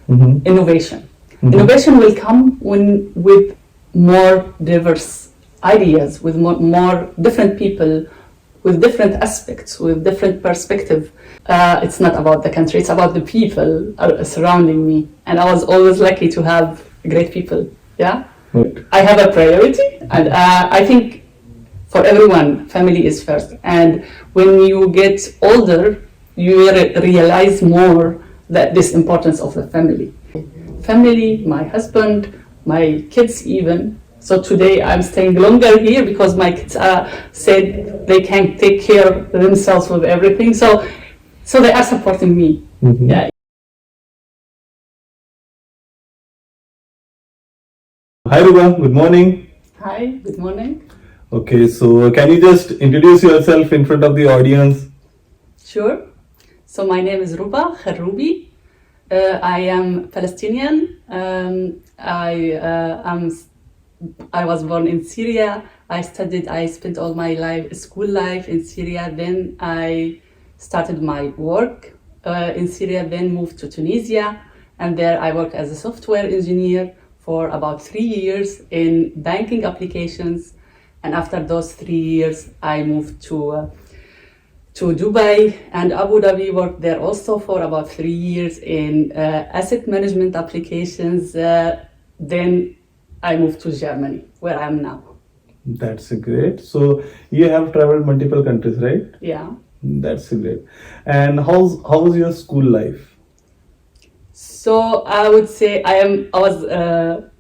innovation. Innovation will come with more diverse ideas, with more different people, with different aspects, with different perspective. It's not about the country, it's about the people surrounding me. And I was always lucky to have great people, yeah? Right. I have a priority, and I think for everyone, family is first. And when you get older, you realize more that this importance of the family. Family, my husband, my kids even. So today I'm staying longer here because my kids said they can take care of themselves with everything. So they are supporting me. Yeah. Hi Ruba, good morning. Hi, good morning. Okay, so can you just introduce yourself in front of the audience? Sure. So my name is Ruba Khairubi. I am Palestinian. I was born in Syria. I spent all my school life in Syria. Then I started my work in Syria, then moved to Tunisia. And there I worked as a software engineer for about 3 years in banking applications. And after those 3 years, I moved to Dubai and Abu Dhabi, worked there also for about 3 years in asset management applications. Then I moved to Germany, where I am now. That's great. So you have traveled multiple countries, right? Yeah. That's great. And how was your school life? So I would say I was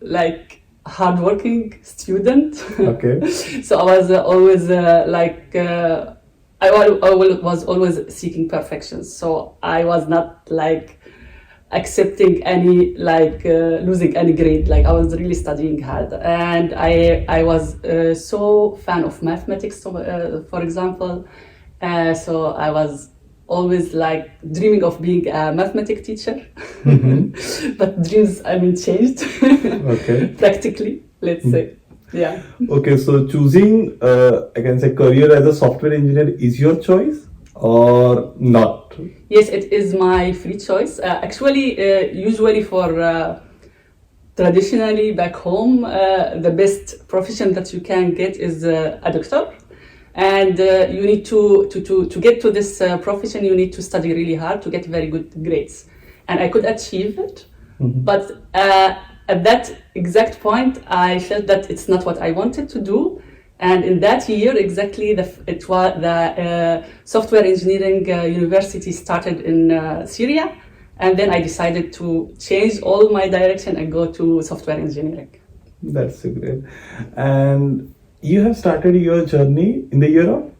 like hardworking student. Okay. So I was always I was always seeking perfection. So I was not like accepting any losing any grade. Like I was really studying hard, and I was so fan of mathematics. For example, so I was always like dreaming of being a mathematics teacher. But dreams, changed. Okay. Practically, let's say. Yeah. Okay, so choosing, I can say, career as a software engineer is your choice or not? Yes, it is my free choice. Usually for traditionally back home, the best profession that you can get is a doctor. And you need to get to this profession, you need to study really hard to get very good grades. And I could achieve it, but at that exact point, I felt that it's not what I wanted to do. And in that year, exactly, the software engineering university started in Syria. And then I decided to change all my direction and go to software engineering. That's great. And you have started your journey in the Europe?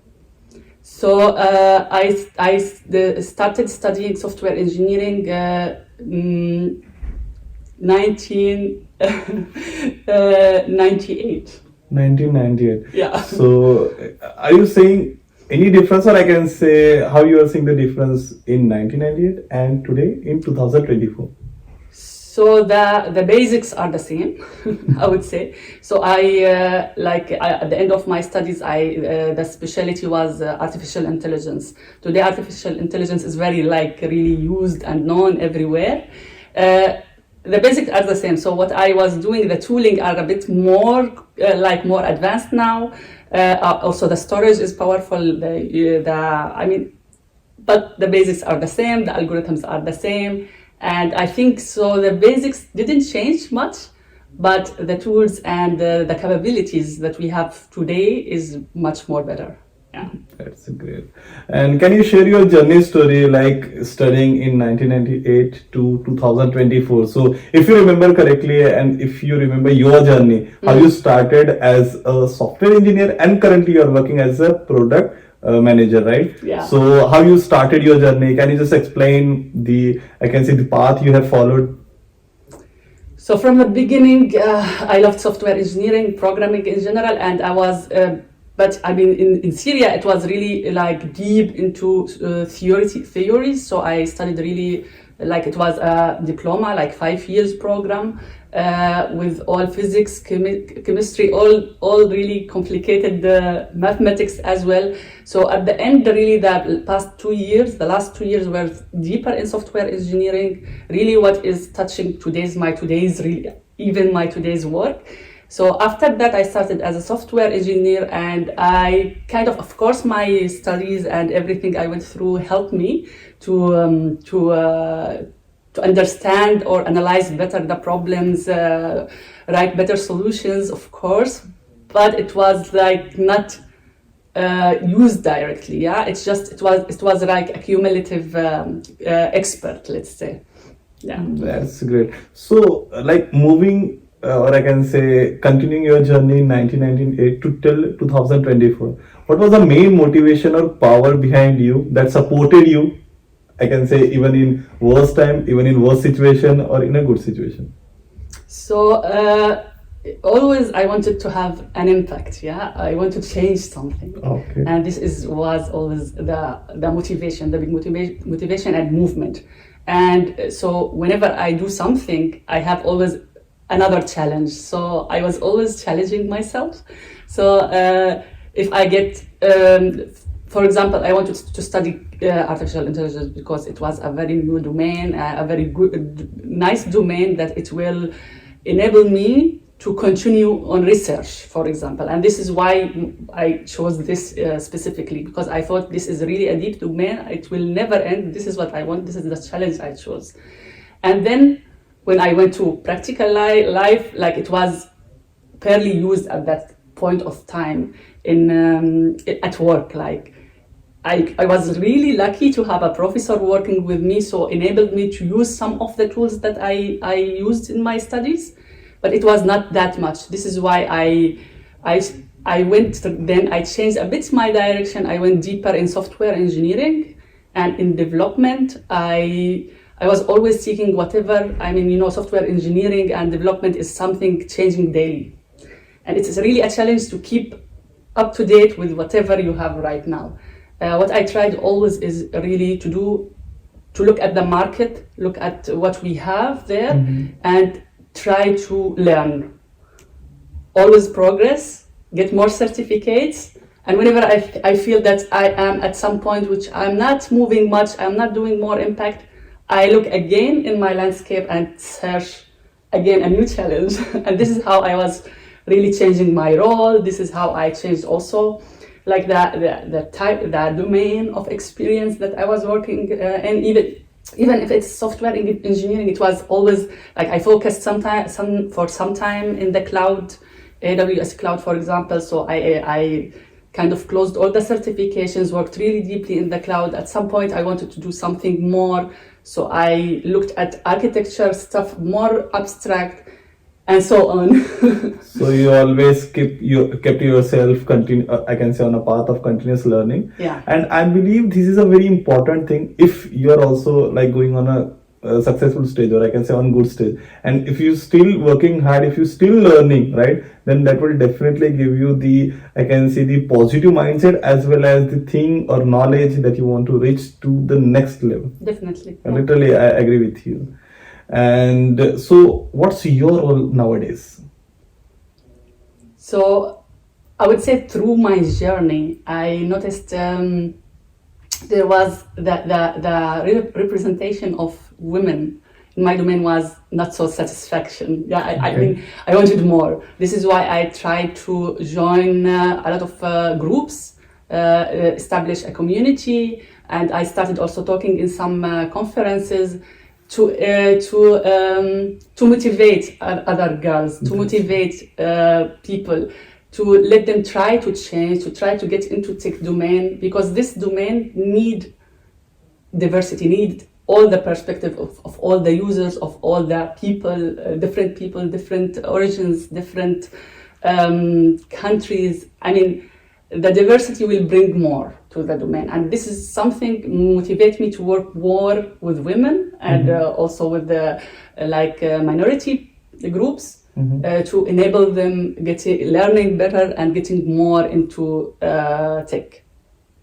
So I started studying software engineering 1998. 1998. Yeah. So are you saying any difference, or I can say how you are seeing the difference in 1998 and today in 2024? So the basics are the same, I would say. So at the end of my studies, the specialty was artificial intelligence. Today, artificial intelligence is very really used and known everywhere. The basics are the same. So what I was doing, the tooling are a bit more more advanced now. Also, the storage is powerful. But the basics are the same. The algorithms are the same. And I think so the basics didn't change much, but the tools and the capabilities that we have today is much more better. Yeah. That's great. And can you share your journey story, like studying in 1998 to 2024? So if you remember correctly, and if you remember your journey, how you started as a software engineer and currently you're working as a product manager, right? Yeah. So how you started your journey? Can you just explain the path you have followed? So from the beginning, I loved software engineering, programming in general, and I was, in Syria, it was really deep into theories. So I studied really Like it was a diploma, like 5 years program, with all physics, chemistry, all really complicated mathematics as well. So at the end, really the last 2 years were deeper in software engineering, really what is touching my today's work. So after that, I started as a software engineer, and I of course, my studies and everything I went through helped me to understand or analyze better the problems, write better solutions, of course. But it was like not used directly. Yeah, it was like a cumulative expert, let's say. Yeah. That's great. So, like moving, or I can say, continuing your journey in 1998 to till 2024, what was the main motivation or power behind you that supported you? I can say, even in worse time, even in worse situation, or in a good situation. So always I wanted to have an impact. Yeah, I want to change something. Okay. And was always the motivation, the big motivation and movement. And so whenever I do something, I have always another challenge. So I was always challenging myself. So if I get, for example, I wanted to study artificial intelligence because it was a very new domain, a very good, nice domain that it will enable me to continue on research, for example. And this is why I chose this specifically, because I thought this is really a deep domain. It will never end. This is what I want. This is the challenge I chose. And then when I went to practical life, like it was barely used at that point of time at work. Like I was really lucky to have a professor working with me, so enabled me to use some of the tools that I used in my studies, but it was not that much. This is why I changed a bit my direction. I went deeper in software engineering and in development. I was always seeking whatever, software engineering and development is something changing daily. And it's really a challenge to keep up to date with whatever you have right now. What I tried always is really to look at the market, look at what we have there, and try to learn. Always progress, get more certificates, and whenever I feel that I am at some point which I'm not moving much, I'm not doing more impact, I look again in my landscape and search again a new challenge. And this is how I was really changing my role. This is how I changed also like the domain of experience that I was working in. Even if it's software engineering, it was always like I focused some time in the cloud, AWS cloud, for example. So I kind of closed all the certifications, worked really deeply in the cloud. At some point, I wanted to do something more. So I looked at architecture stuff, more abstract, and so on. So you always kept yourself I can say on a path of continuous learning. Yeah. And I believe this is a very important thing if you are also like going on a successful stage, or I can say on good stage. And if you still working hard, if you still learning, right, then that will definitely give you the positive mindset as well as the thing or knowledge that you want to reach to the next level. Definitely. And literally, I agree with you. And so, what's your role nowadays? So, I would say through my journey, I noticed there was the representation of women in my domain was not so satisfaction. Yeah, I wanted more. This is why I tried to join a lot of groups, establish a community, and I started also talking in some conferences to motivate other girls, to motivate people, to let them try to change, to try to get into tech domain, because this domain need diversity, need all the perspective of all the users, of all the people, different origins, different countries. I mean, the diversity will bring more to the domain, and this is something motivates me to work more with women and also with the minority groups. To enable them learning better and getting more into tech.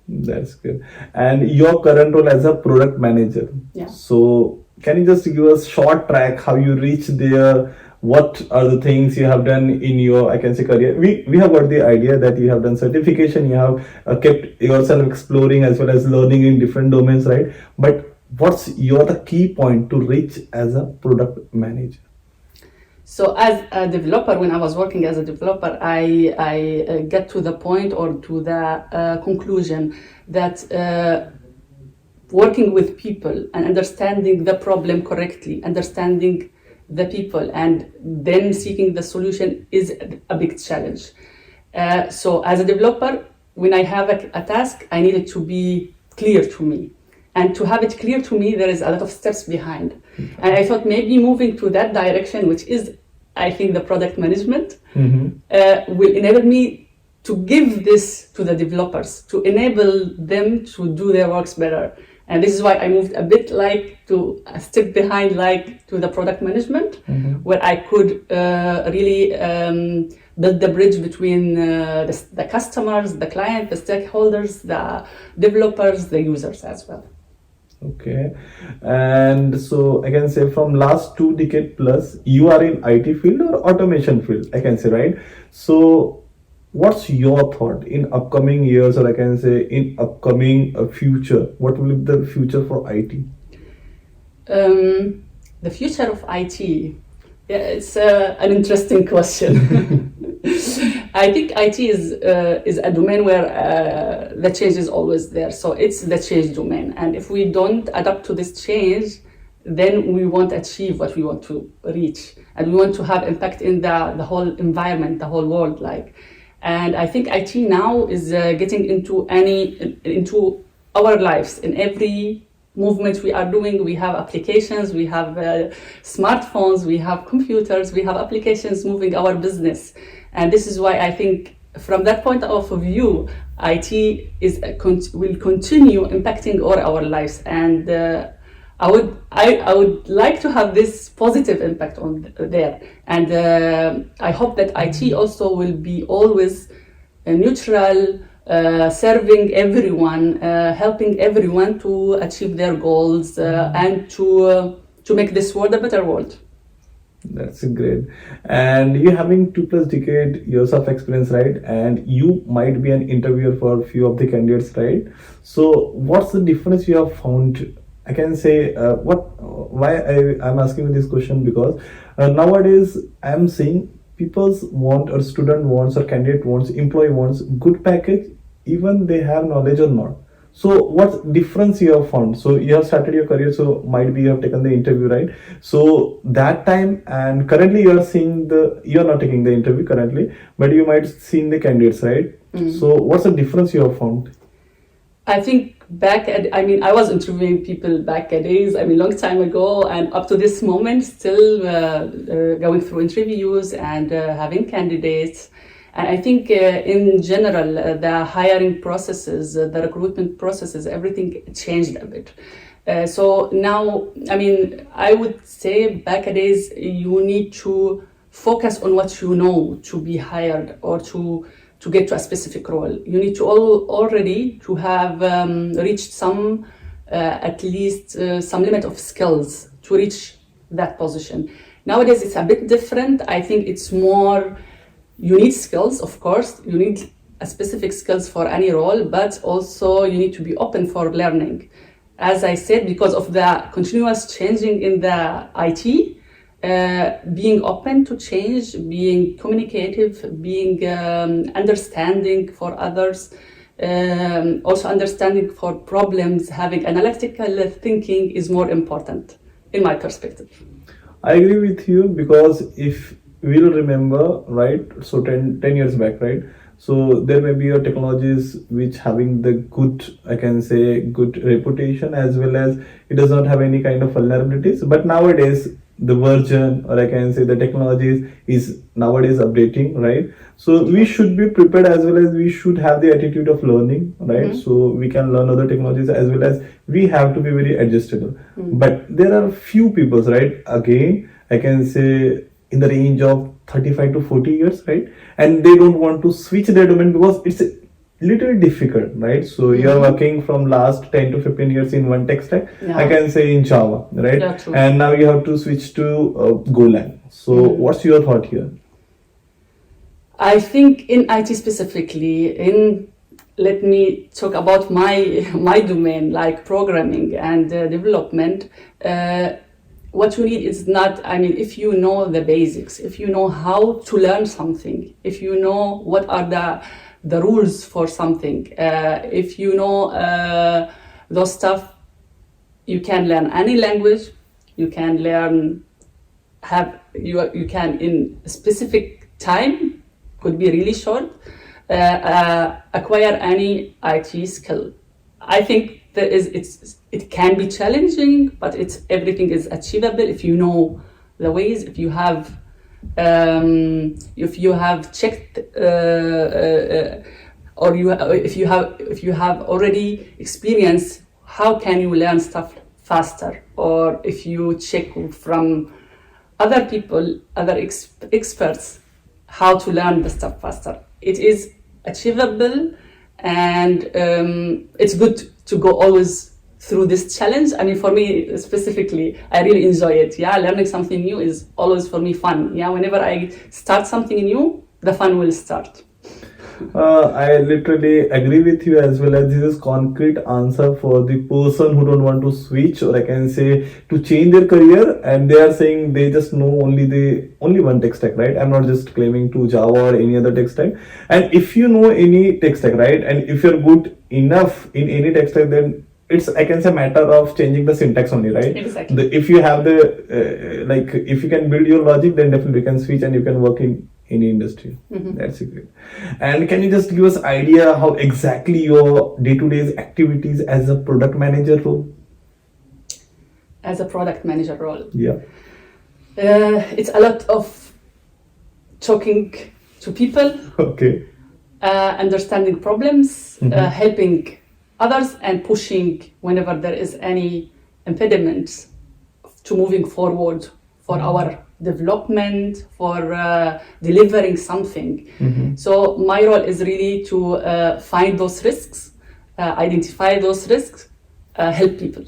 That's good. And your current role as a product manager. Yeah. So can you just give us short track how you reach there? What are the things you have done in your, I can say, career? We have got the idea that you have done certification, you have kept yourself exploring as well as learning in different domains, right? But what's your the key point to reach as a product manager? So as a developer, when I was working as a developer, I get to the point or to the conclusion that working with people and understanding the problem correctly, understanding the people and then seeking the solution is a big challenge. So as a developer, when I have a task, I need it to be clear to me. And to have it clear to me, there is a lot of steps behind. And I thought maybe moving to that direction, which is, I think, the product management, will enable me to give this to the developers, to enable them to do their works better. And this is why I moved a bit to a step behind, to the product management, where I could really build the bridge between the customers, the client, the stakeholders, the developers, the users as well. Okay, and so I can say from last 2 decades plus, you are in IT field or automation field, I can say, right? So what's your thought in upcoming years, or I can say in upcoming future? What will be the future for IT? The future of IT, yeah, it's an interesting question. I think IT is a domain where the change is always there. So it's the change domain. And if we don't adapt to this change, then we won't achieve what we want to reach. And we want to have impact in the whole environment, the whole world. And I think IT now is getting into our lives. In every movement we are doing, we have applications, we have smartphones, we have computers, we have applications moving our business. And this is why I think from that point of view, IT will continue impacting all our lives. And I would like to have this positive impact on there. And I hope that IT also will be always neutral, serving everyone, helping everyone to achieve their goals and to make this world a better world. That's great. And you having 2+ decade years of experience, right? And you might be an interviewer for a few of the candidates, right? So what's the difference you have found? I can say why I'm asking you this question, because nowadays I'm seeing people want, or student wants, or candidate wants, employee wants good package, even they have knowledge or not. So what difference you have found? So you have started your career, so might be you have taken the interview, right? So that time and currently you are not taking the interview currently, but you might seen the candidates, right? So what's the difference you have found? I think I was interviewing people back at days, long time ago, and up to this moment, still going through interviews and having candidates. And I think in general, the hiring processes, the recruitment processes, everything changed a bit. So now, I would say back at days, you need to focus on what you know to be hired or to get to a specific role. You need to already to have reached at least some limit of skills to reach that position. Nowadays, it's a bit different. I think it's more, you need skills, of course. You need a specific skills for any role, but also you need to be open for learning. As I said, because of the continuous changing in the IT, being open to change, being communicative, being understanding for others, also understanding for problems, having analytical thinking is more important, in my perspective. I agree with you, because if we'll remember, right, so 10 years back, right, so there may be technologies which having the good, I can say, good reputation, as well as it does not have any kind of vulnerabilities. But nowadays the version, or I can say the technologies is nowadays updating, right? So we should be prepared, as well as we should have the attitude of learning, right? So we can learn other technologies, as well as we have to be very adjustable. But there are few people, right, again I can say in the range of 35 to 40 years, right, and they don't want to switch their domain because little difficult, right? So you're working from last 10 to 15 years in one tech stack, I can say in Java, right? Yeah, true. And now you have to switch to Golang. So what's your thought here? I think in IT specifically, let me talk about my domain, like programming and development. What you need is not, if you know the basics, if you know how to learn something, if you know what are the rules for something, if you know those stuff, you can learn any language, you can learn, you can in a specific time, could be really short, acquire any IT skill. I think it can be challenging, but everything is achievable if you know the ways. If you have checked or if you have already experienced how can you learn stuff faster, or if you check from other people, other experts, how to learn the stuff faster. It is achievable, and it's good to go always through this challenge. For me specifically, I really enjoy it. Learning something new is always for me fun. Whenever I start something new, the fun will start. I literally agree with you as well, as this is concrete answer for the person who don't want to switch, or I can say to change their career, and they are saying they just know only one tech stack, right? I'm not just claiming to Java or any other tech stack. And if you know any tech stack, right, and if you're good enough in any tech stack, then it's, I can say, matter of changing the syntax only, right? Exactly. If you have if you can build your logic, then definitely you can switch and you can work in any industry. That's great. And can you just give us idea how exactly your day-to-day activities as a product manager role? As a product manager role, it's a lot of talking to people, okay, understanding problems, helping others, and pushing whenever there is any impediments to moving forward for our development, for delivering something. So my role is really to find those risks, identify those risks, help people.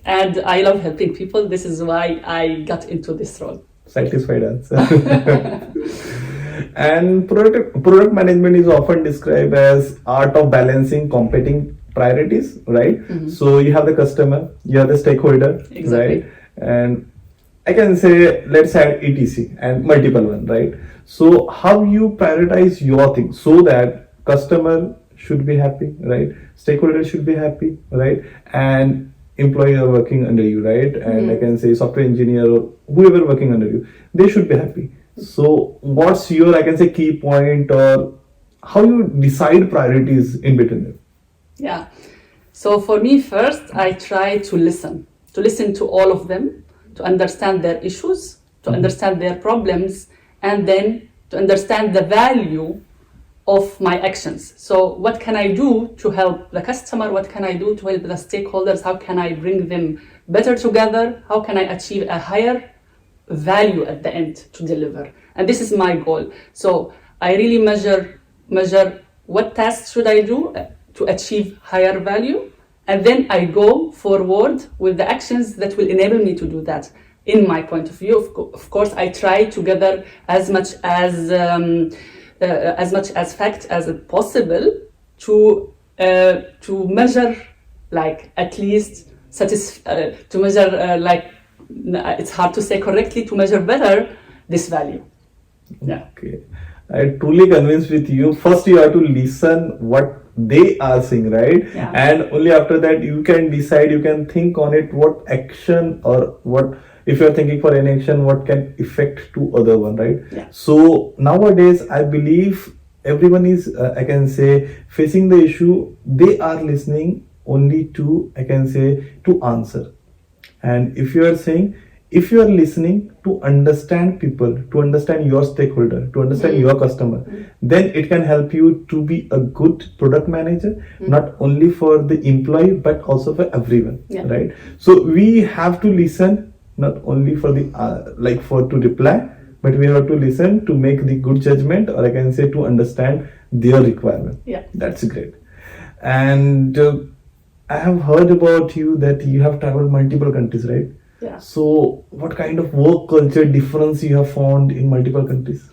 And I love helping people. This is why I got into this role. Satisfied answer. And product management is often described as art of balancing competing priorities, right? So you have the customer, you have the stakeholder, exactly, right? And I can say, let's add ETC and multiple one, right? So how you prioritize your thing so that customer should be happy, right? Stakeholder should be happy, right? And employees are working under you, right? And I can say software engineer or whoever working under you, they should be happy. So what's your, I can say, key point, or how you decide priorities in between them? Yeah. So for me, first, I try to listen to all of them, to understand their issues, to understand their problems, and then to understand the value of my actions. So what can I do to help the customer? What can I do to help the stakeholders? How can I bring them better together? How can I achieve a higher value at the end to deliver? And this is my goal. So I really measure what tasks should I do to achieve higher value, and then I go forward with the actions that will enable me to do that. In my point of view, of course, I try to gather as much as fact as possible to measure, like at least to measure it's hard to say correctly, to measure better this value. Yeah. Okay, I truly convinced with you. First, you have to listen what they are saying, right? Yeah. And only after that you can decide, you can think on it, what action, or what, if you're thinking for an action, what can affect to other one, right? Yeah. So nowadays I believe everyone is I can say facing the issue, they are listening only to, I can say, to answer. And if you are saying, if you are listening to understand people, to understand your stakeholder, to understand your customer, then it can help you to be a good product manager, not only for the employee but also for everyone, right? So we have to listen not only for the to reply, but we have to listen to make the good judgment, or I can say to understand their requirement. Yeah. That's great. And I have heard about you that you have traveled multiple countries, right? Yeah. So what kind of work culture difference you have found in multiple countries?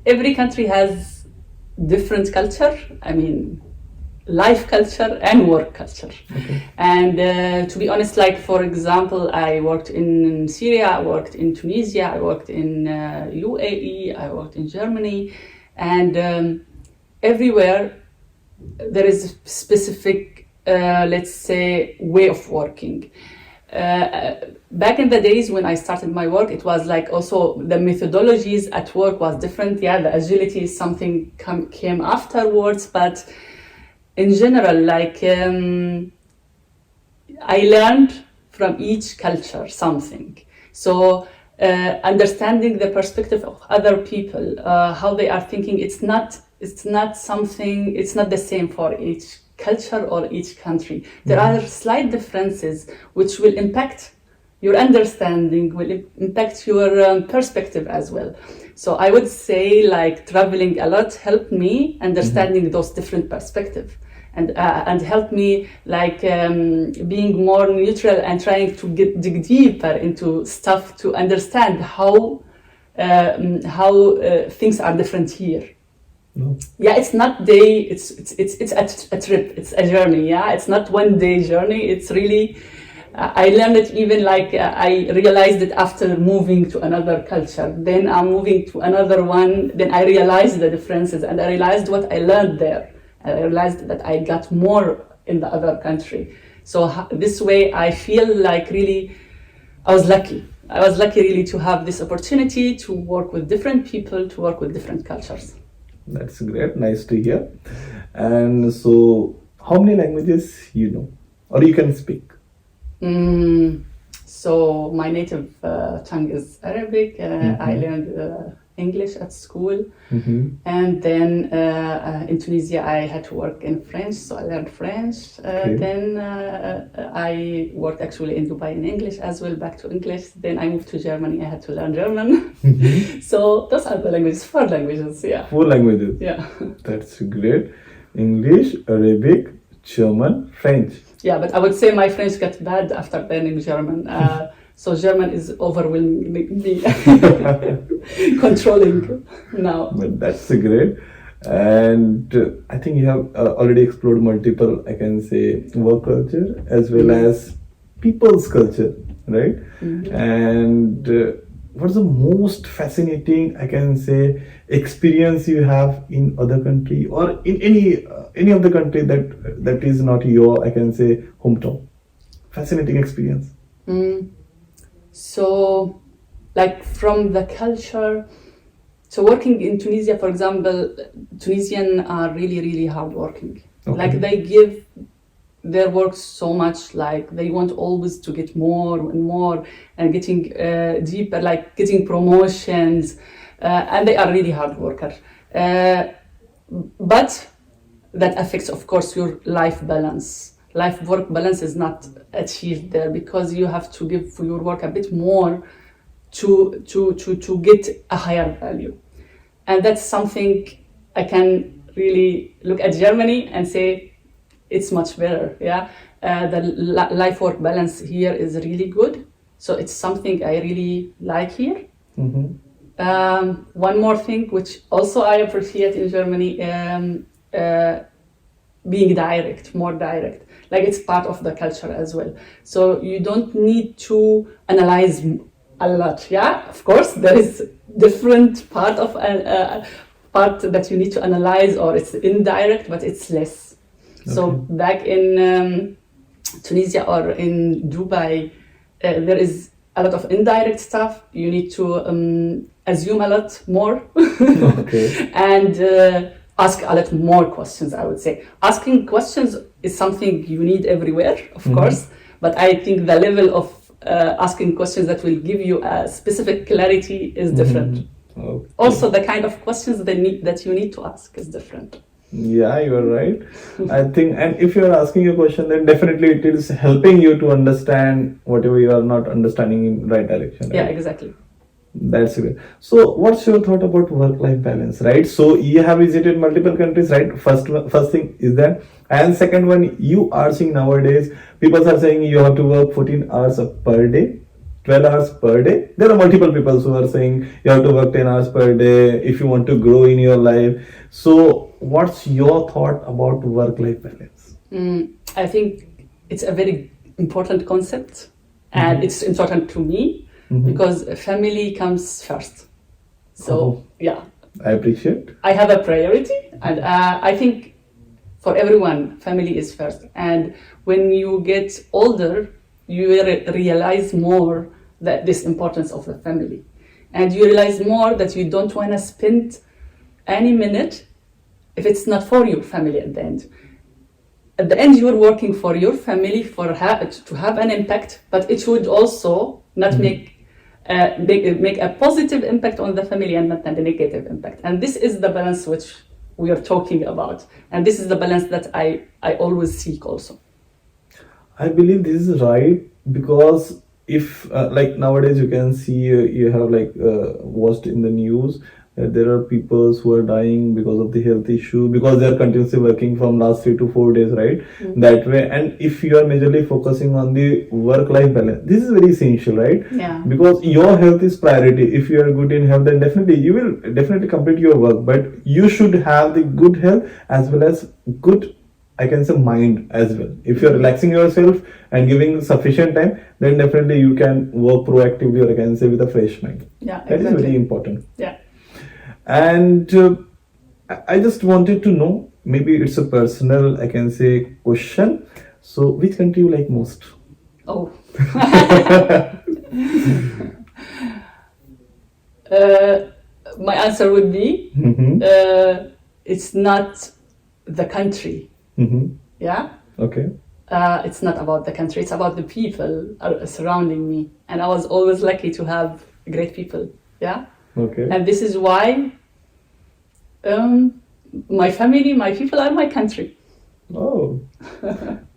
Every country has different culture. I mean, life culture and work culture. Okay. And to be honest, like for example, I worked in Syria, I worked in Tunisia, I worked in UAE, I worked in Germany, and everywhere there is a specific, let's say, way of working. Back in the days when I started my work, it was like also the methodologies at work was different. Yeah, the agility is something came afterwards, but in general, like I learned from each culture something. So understanding the perspective of other people, how they are thinking, it's not something, it's not the same for each culture or each country. There are slight differences which will impact your understanding, will impact your perspective as well. So I would say like traveling a lot helped me understanding those different perspectives, and helped me like being more neutral and trying to dig deeper into stuff to understand how things are different here. No. Yeah, it's not day. It's a trip. It's a journey. Yeah, it's not one day journey. It's really. I learned it even like I realized it after moving to another culture. Then I'm moving to another one. Then I realized the differences, and I realized what I learned there. I realized that I got more in the other country. So this way, I feel like really, I was lucky. I was lucky really to have this opportunity to work with different people, to work with different cultures. That's great. Nice to hear. And so, how many languages you know, or you can speak? So my native tongue is Arabic. I learned English at school, and then in Tunisia I had to work in French, so I learned French. Then I worked actually in Dubai in English as well, back to English. Then I moved to Germany, I had to learn German. So those are the languages, 4 languages, yeah. 4 languages? Yeah. That's great. English, Arabic, German, French. Yeah, but I would say my French got bad after learning German. So German is overwhelming me, controlling now. But that's great. And I think you have already explored multiple, I can say, work culture as well as people's culture, right? And what's the most fascinating, I can say, experience you have in other country or in any of the country that is not your, I can say, hometown? Fascinating experience. So, like from the culture, so working in Tunisia, for example, Tunisian are really, really hardworking. Okay. Like they give their work so much, like they want always to get more and more and getting deeper, like getting promotions, and they are really hard workers. But that affects, of course, your life balance. Life-work balance is not achieved there because you have to give for your work a bit more to get a higher value. And that's something I can really look at Germany and say it's much better. Yeah, the life-work balance here is really good. So it's something I really like here. One more thing, which also I appreciate in Germany, being direct, more direct. Like it's part of the culture as well. So you don't need to analyze a lot. Yeah, of course, there is different part of part that you need to analyze, or it's indirect, but it's less. Okay. So back in Tunisia or in Dubai, there is a lot of indirect stuff. You need to assume a lot more. Okay. And ask a lot more questions, I would say. Asking questions is something you need everywhere, of course, but I think the level of asking questions that will give you a specific clarity is different. Okay. Also, the kind of questions that you need to ask is different. Yeah, you are right. I think, and if you are asking a question, then definitely it is helping you to understand whatever you are not understanding in right direction. Right? Yeah, exactly. That's good. So, what's your thought about work-life balance, right? So, you have visited multiple countries, right? First thing is that, and second one, you are seeing nowadays people are saying you have to work 14 hours per day, 12 hours per day. There are multiple people who are saying you have to work 10 hours per day if you want to grow in your life. So, what's your thought about work-life balance? I think it's a very important concept, and it's important to me because family comes first. So, yeah, I appreciate. I have a priority, and I think for everyone, family is first. And when you get older, you realize more that this importance of the family, and you realize more that you don't want to spend any minute if it's not for your family at the end. At the end, you're working for your family to have an impact, but it should also not make a positive impact on the family and not a negative impact. And this is the balance which we are talking about, and this is the balance that I always seek also. I believe this is right because if like nowadays you can see you have watched in the news that there are people who are dying because of the health issue because they are continuously working from last 3 to 4 days, right? That way, and if you are majorly focusing on the work-life balance, this is very essential, right? Yeah. Because your health is priority. If you are good in health, then definitely you will definitely complete your work, but you should have the good health as well as good, I can say, mind as well. If you're relaxing yourself and giving sufficient time, then definitely you can work proactively, or I can say with a fresh mind. Yeah, That is very important. Yeah. And I just wanted to know, maybe it's a personal, I can say, question. So, which country you like most? Oh. My answer would be it's not the country. Yeah. Okay. It's not about the country. It's about the people surrounding me, and I was always lucky to have great people. Yeah. Okay. And this is why my family, my people are my country. Oh,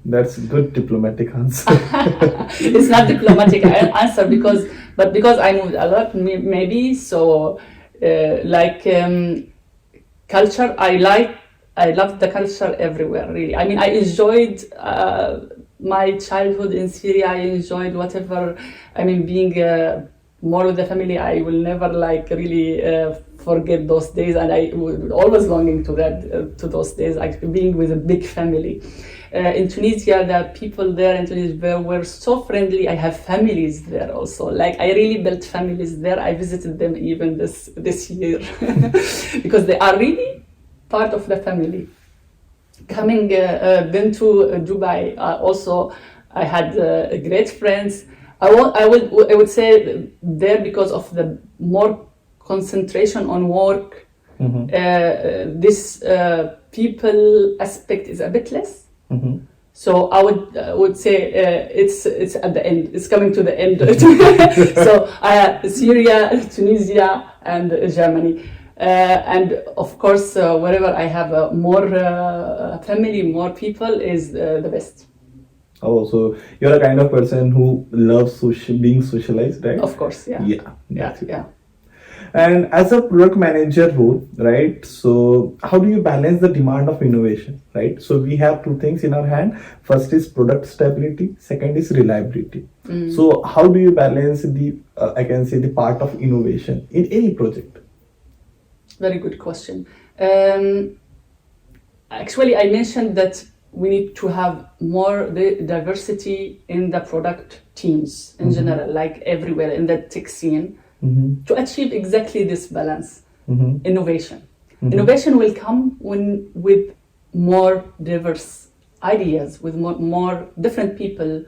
that's good diplomatic answer. It's not diplomatic answer because I moved a lot, maybe. So, culture, I loved the culture everywhere, really. I mean, I enjoyed my childhood in Syria. I enjoyed whatever, I mean, being more with the family. I will never really forget those days, and I was always longing to those days, like being with a big family. In Tunisia, the people there in Tunisia were so friendly. I have families there also. Like, I really built families there. I visited them even this year because they are really part of the family. Coming then to Dubai, also I had great friends. I would say there, because of the more concentration on work, this people aspect is a bit less. So I would say it's at the end. It's coming to the end. So Syria, Tunisia, and Germany. And of course, wherever I have more family, more people is the best. Oh, so you're a kind of person who loves being socialized, right? Of course, yeah. Yeah. And as a product manager role, right? So how do you balance the demand of innovation, right? So we have two things in our hand. First is product stability. Second is reliability. So how do you balance the, I can say, the part of innovation in any project? Very good question. Actually, I mentioned that we need to have more diversity in the product teams in general, like everywhere in the tech scene, to achieve exactly this balance. Innovation. Innovation will come with more diverse ideas, with more different people,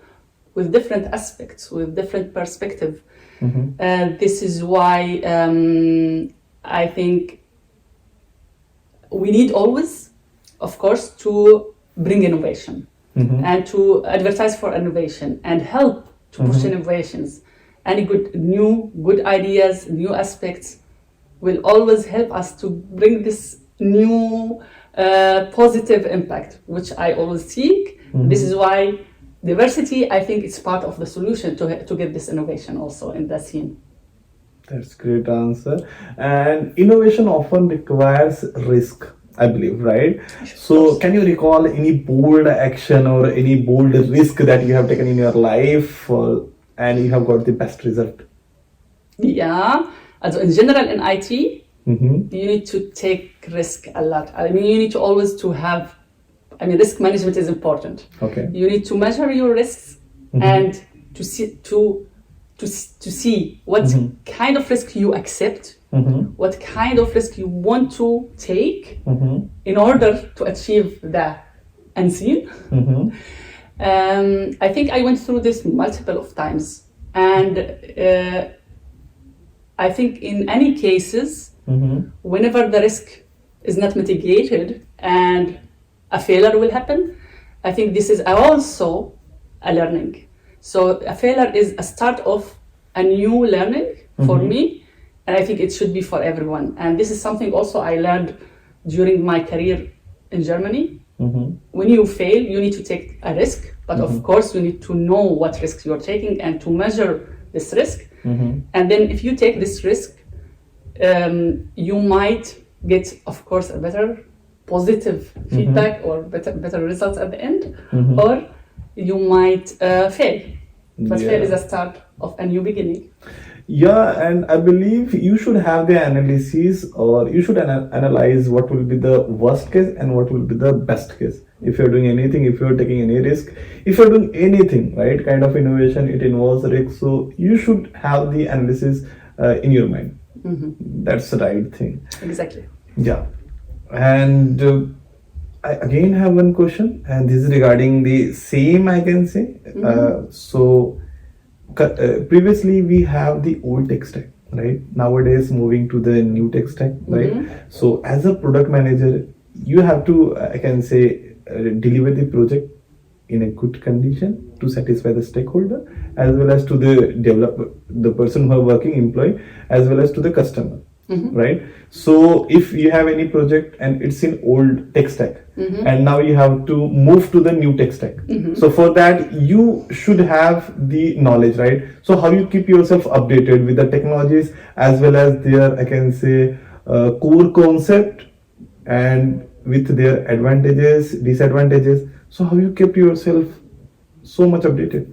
with different aspects, with different perspective. This is why I think we need always, of course, to bring innovation and to advertise for innovation and help to push innovations. Any good ideas, new aspects will always help us to bring this new positive impact, which I always seek. This is why diversity, I think, is part of the solution to get this innovation also in the scene. That's great answer. And innovation often requires risk, I believe, right? So, can you recall any bold action or any bold risk that you have taken in your life, and you have got the best result? Yeah, also in general in IT, Mm-hmm. you need to take risk a lot. I mean, you need to always to have, I mean, risk management is important. Okay. You need to measure your risks and to see what kind of risk you accept, what kind of risk you want to take in order to achieve the unseen. I think I went through this multiple of times, and I think in any cases, whenever the risk is not mitigated and a failure will happen, I think this is also a learning. So a failure is a start of a new learning for me, and I think it should be for everyone. And this is something also I learned during my career in Germany. When you fail, you need to take a risk, but of course you need to know what risks you're taking and to measure this risk. And then if you take this risk, you might get, of course, a better positive feedback or better results at the end, or you might fail. But fail is a start of a new beginning. Yeah, and I believe you should have the analysis, or you should analyze what will be the worst case and what will be the best case. If you're doing anything, if you're taking any risk, if you're doing anything, right, kind of innovation, it involves risk. So you should have the analysis in your mind. That's the right thing. Exactly. Yeah. And I again have one question, and this is regarding the same, I can say. Previously we have the old tech stack, right? Nowadays moving to the new tech stack, right? So as a product manager, you have to, I can say, deliver the project in a good condition to satisfy the stakeholder, as well as to the developer, the person who are working, employee, as well as to the customer. Right? So if you have any project and it's in old tech stack, and now you have to move to the new tech stack, so for that you should have the knowledge, right? So how you keep yourself updated with the technologies as well as their, I can say, core concept, and with their advantages, disadvantages. So how you kept yourself so much updated?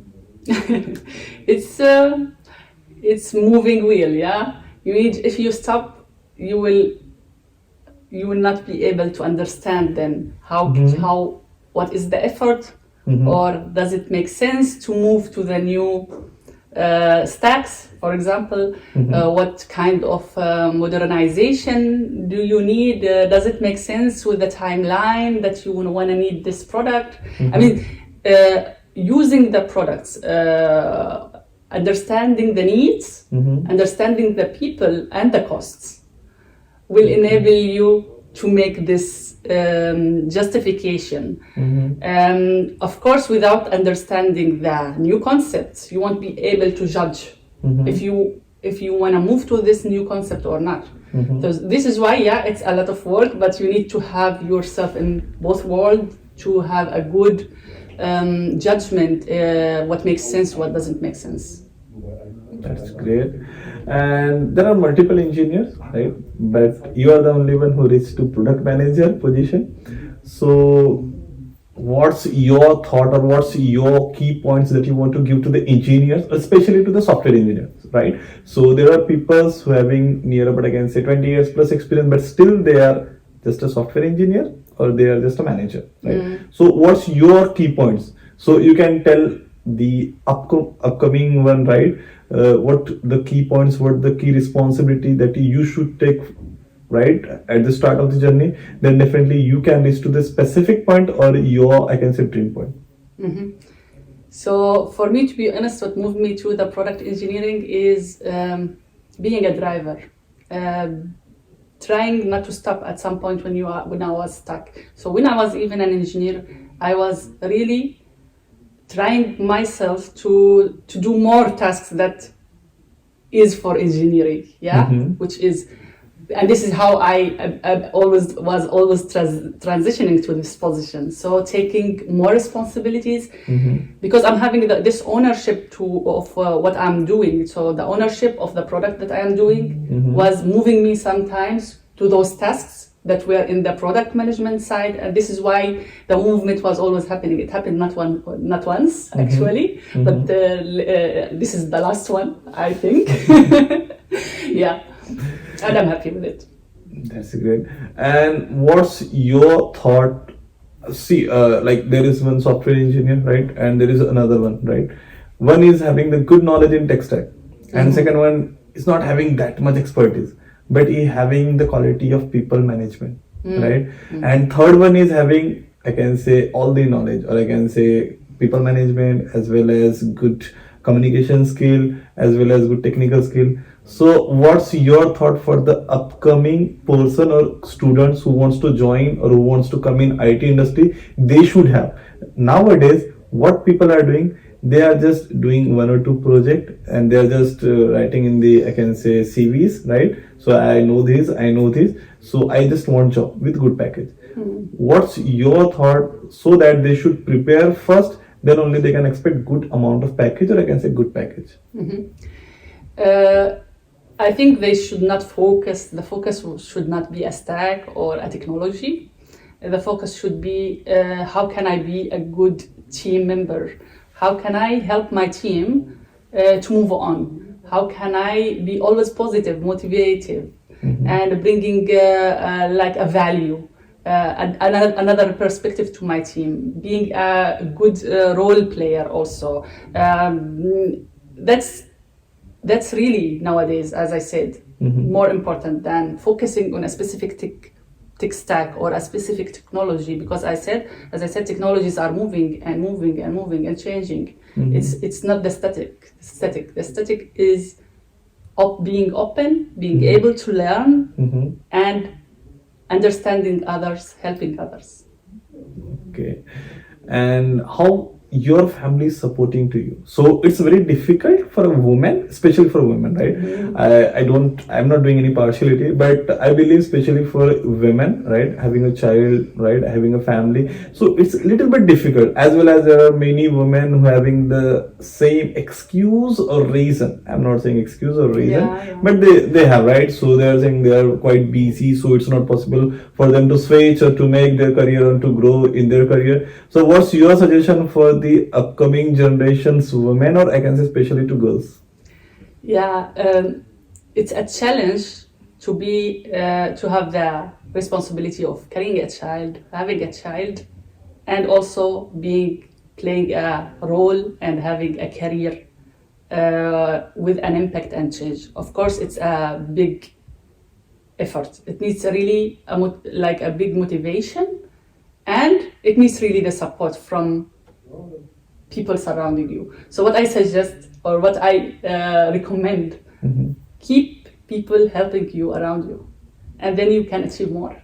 It's moving wheel, yeah. You need, if you stop, you will not be able to understand then how what is the effort, or does it make sense to move to the new stacks, for example. What kind of modernization do you need? Does it make sense with the timeline that you want to need this product? I mean, using the products, understanding the needs, understanding the people and the costs will enable you to make this justification. Of course, without understanding the new concepts, you won't be able to judge if you want to move to this new concept or not. So this is why, yeah, it's a lot of work, but you need to have yourself in both worlds to have a good judgment, what makes sense, what doesn't make sense. That's great. And there are multiple engineers, right? But you are the only one who reached to product manager position. So what's your thought, or what's your key points that you want to give to the engineers, especially to the software engineers, right? So there are people who having near about, I can say, 20 years plus experience, but still they are just a software engineer, or they are just a manager, right? So what's your key points? So you can tell the upcoming one, right? What the key points, what the key responsibility that you should take, right, at the start of the journey. Then definitely you can reach to the specific point, or your, I can say, dream point. So for me, to be honest, what moved me to the product engineering is being a driver. Trying not to stop at some point when I was stuck. So when I was even an engineer, I was really trying myself to do more tasks that is for engineering, which is and this is how I always transitioning to this position. So taking more responsibilities, because I'm having this ownership of what I'm doing. So the ownership of the product that I am doing was moving me sometimes to those tasks that were in the product management side, and this is why the movement was always happening. It happened not once actually, but this is the last one, I think. Yeah, and I'm happy with it. That's great. And what's your thought? See, like there is one software engineer, right? And there is another one, right? One is having the good knowledge in tech stack, and second one is not having that much expertise, but he having the quality of people management, right? And third one is having, I can say, all the knowledge, or I can say people management as well as good communication skill as well as good technical skill. So what's your thought for the upcoming person or students who wants to join or who wants to come in IT industry? They should have. Nowadays, what people are doing, they are just doing one or two project and they are just writing in the, I can say, CVs, right? So I know this, so I just want job with good package. What's your thought, so that they should prepare first, then only they can expect good amount of package, or I can say good package? I think they should not focus, the focus should not be a stack or a technology. The focus should be how can I be a good team member? How can I help my team to move on? How can I be always positive, motivated, and bringing like a value, another perspective to my team, being a good role player also. That's really nowadays, as I said, more important than focusing on a specific tech stack or a specific technology, because as I said, technologies are moving and changing. It's not the static. The static is being open, being able to learn, and understanding others, helping others. Okay. And how your family is supporting to you? So it's very difficult for a woman, especially for women, right? I'm not doing any partiality, but I believe especially for women, right, having a child, right, having a family, so it's a little bit difficult, as well as there are many women who having the same excuse or reason. I'm not saying excuse or reason, but they have, right? So they're saying they are quite busy, so it's not possible for them to switch or to make their career or to grow in their career. So what's your suggestion for the upcoming generations women, or I can say especially to girls? Yeah, it's a challenge to be to have the responsibility of carrying a child, having a child, and also playing a role and having a career with an impact and change. Of course, it's a big effort. It needs really a big motivation, and it needs really the support from people surrounding you. So what I suggest, or what I recommend, keep people helping you around you, and then you can achieve more.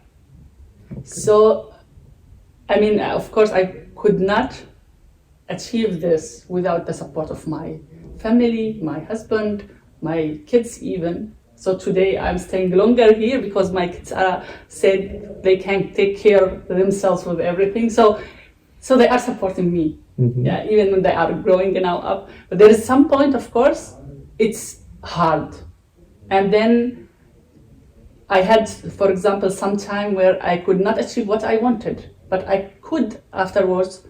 Okay. So, I mean, of course, I could not achieve this without the support of my family, my husband, my kids even. So today I'm staying longer here because my kids said they can take care of themselves with everything. So they are supporting me. Yeah, even when they are growing now up. But there is some point, of course, it's hard. And then I had, for example, some time where I could not achieve what I wanted, but I could afterwards,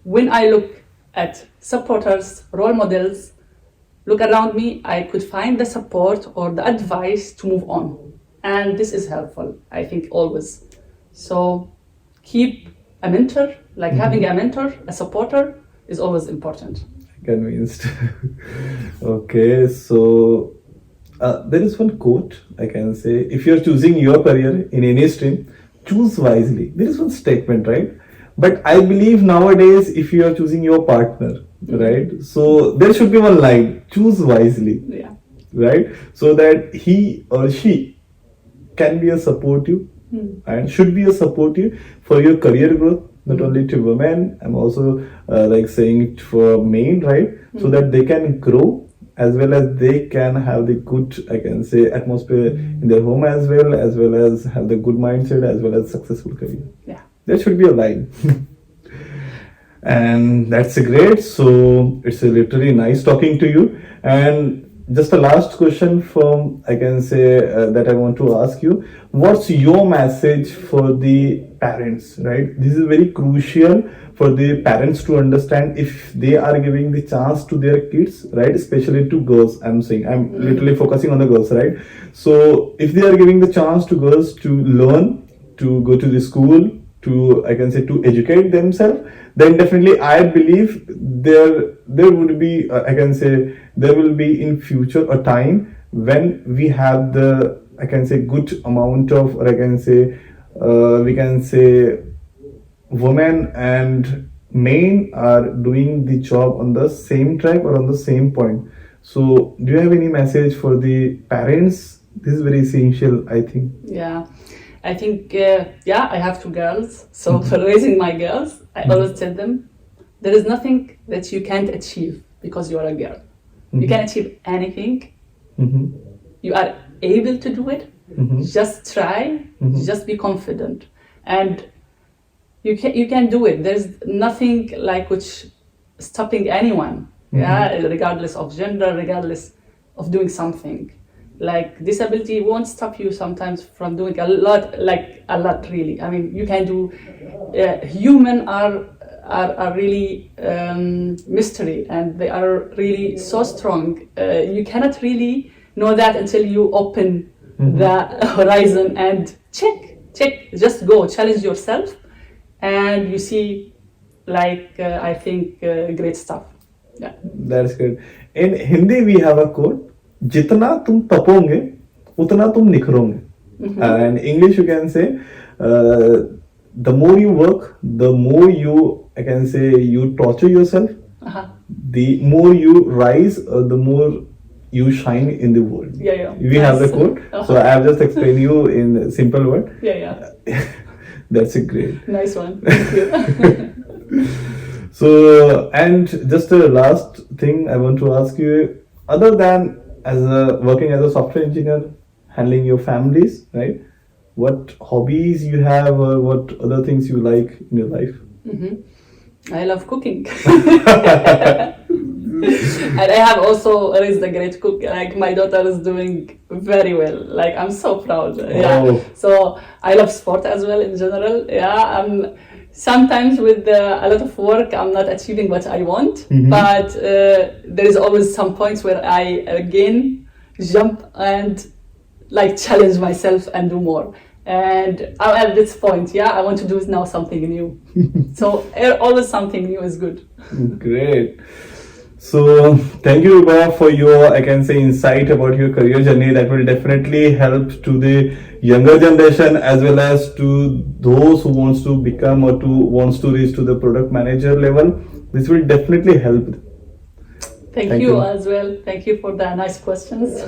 when I look at supporters, role models, look around me, I could find the support or the advice to move on. And this is helpful, I think, always. So keep a mentor, like having a mentor, a supporter is always important. Convinced. Okay, so there is one quote I can say: if you're choosing your career in any stream, choose wisely. There is one statement, right? But I believe nowadays, if you are choosing your partner, right, so there should be one line: choose wisely. Yeah. Right? So that he or she can be a supportive and should be a supportive for your career growth, not only to women, I'm also like saying it for men, right? So that they can grow as well as they can have the good, I can say, atmosphere in their home as well as have the good mindset as well as successful career. Yeah. That should be a line. And that's a great. So it's a literally nice talking to you. And just a last question from, I can say, that I want to ask you. What's your message for the parents, right? This is very crucial for the parents to understand if they are giving the chance to their kids, right? Especially to girls, I'm saying. I'm literally focusing on the girls, right? So if they are giving the chance to girls to learn, to go to the school, to, I can say, to educate themselves, then definitely I believe there would be, I can say, there will be in future a time when we have the, I can say, good amount of, or I can say, we can say, women and men are doing the job on the same track or on the same point. So do you have any message for the parents? This is very essential, I think. Yeah. I think, I have two girls. So for raising my girls, I always tell them, there is nothing that you can't achieve because you are a girl. You can achieve anything. You are able to do it. Just try. Just be confident. And you can do it. There's nothing like which stopping anyone. Regardless of gender, regardless of doing something. Like disability won't stop you sometimes from doing a lot really. I mean, you can do. Human are really mystery, and they are really so strong. You cannot really know that until you open the horizon and check. Just go, challenge yourself, and you see, I think, great stuff. Yeah. That's good. In Hindi, we have a quote. जितना तुम तपोगे उतना तुम निखरोगे. And English you can say, the more you work, the more you, I can say, you torture yourself, the more you rise, the more you shine in the world. We have the quote. So I have just explained you in simple word. That's a great. Nice one. Thank you. So, and just a last thing I want to ask you, other than working as a software engineer, handling your families, right? What hobbies you have, or what other things you like in your life? I love cooking. And I have also raised a great cook. Like my daughter is doing very well. Like I'm so proud. So I love sport as well in general. Sometimes with a lot of work, I'm not achieving what I want, but there is always some points where I again jump and challenge myself and do more. And I'm at this point, I want to do now something new. So always something new is good. Great. So thank you, Ruba, for your, I can say, insight about your career journey. That will definitely help to the younger generation as well as to those who wants to become or wants to reach to the product manager level. This will definitely help. Thank you as well. Thank you for the nice questions.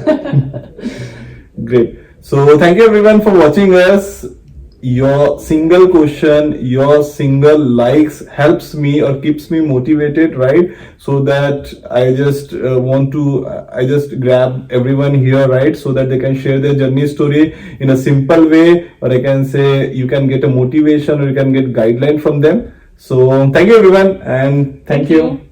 Great. So thank you everyone for watching us. Your single question, your single likes helps me or keeps me motivated, right? So that I just I just grab everyone here, right? So that they can share their journey story in a simple way, or I can say you can get a motivation or you can get guideline from them. So thank you everyone, and thank you.